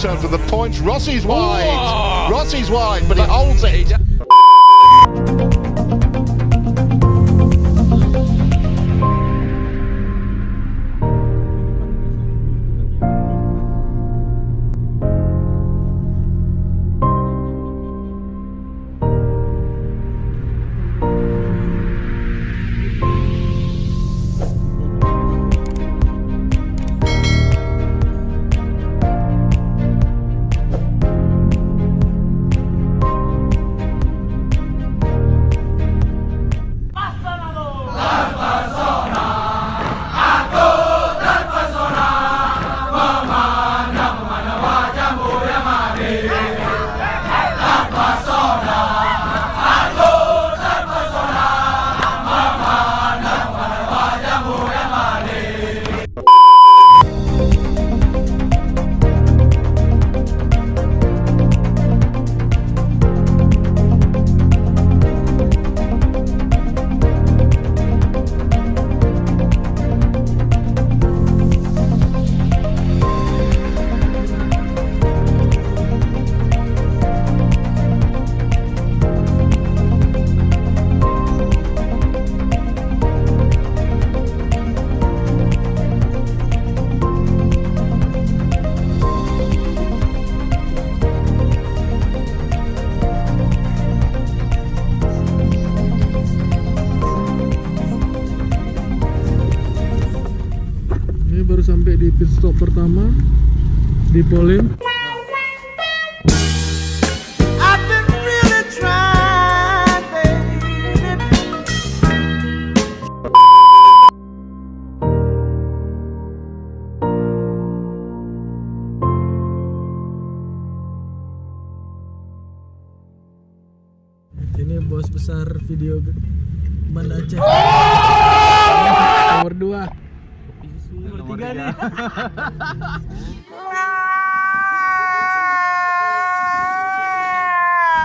terms of the points. Rossi's wide. Rossi's wide, but he holds it. Baru sampai di pit stop pertama di Polim. Ini bos besar video Banda Aceh. Nomor 2. Nomor 3 nih.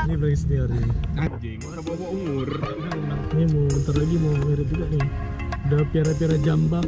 Ini paling senior nih. Anjing, udah bawa umur. Ini mau bentar lagi mau mirip juga nih. Udah piara-piara jambang.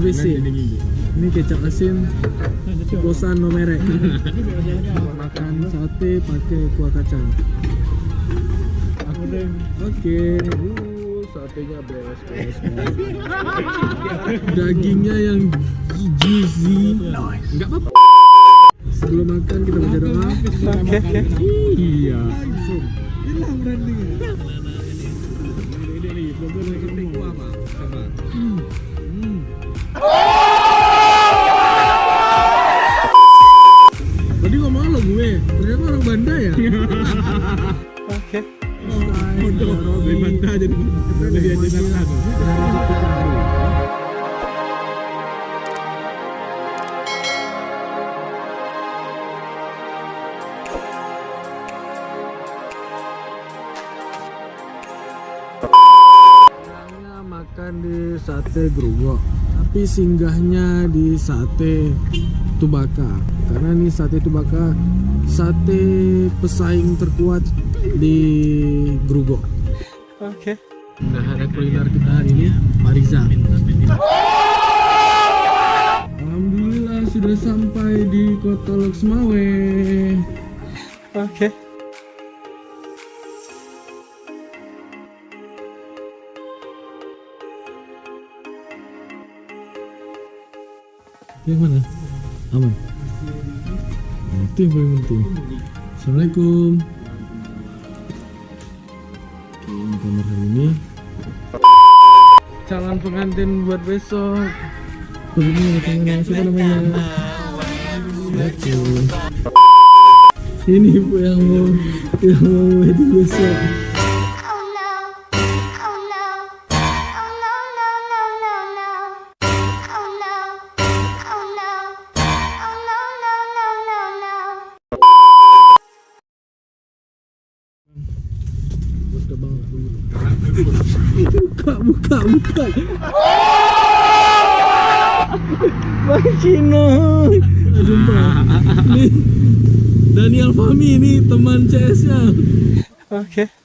ABC. Ini kecap asin Bosan no merek. Makan sate pakai kuah kacang. Oke. Satenya beres. Dagingnya yang juicy. Enggak apa-apa. Sebelum makan kita baca doa. Iya. Langsung. Hilang brandingnya. Tadi ngomong lo gue, ternyata orang Banda ya. Oke. Dari Banda jadi Jakarta. Makan di sate Grogol, tapi singgahnya di sate Tubaka karena ini sate Tubaka sate pesaing terkuat di Grogol. Oke. Nah, ada kuliner kita hari ini Pak Riza. Alhamdulillah sudah sampai di Kota Loksmawe. Oke. Yang mana? Aman. Itu yang paling penting. Assalamualaikum. Oke, ini kamar hari ini. Calon pengantin buat besok. Begini siapa namanya? Assalamualaikum. Ini Bu yang mau wedding besok. Oh no. Oh no. Oh no, no, no, no, no. Oh no. Oh no. Oh no, no, no, no, no. Buka banget dulu. Buka. Bang Cino. Jumpa. Nih Daniel Fahmi ini teman CS-nya. Oke.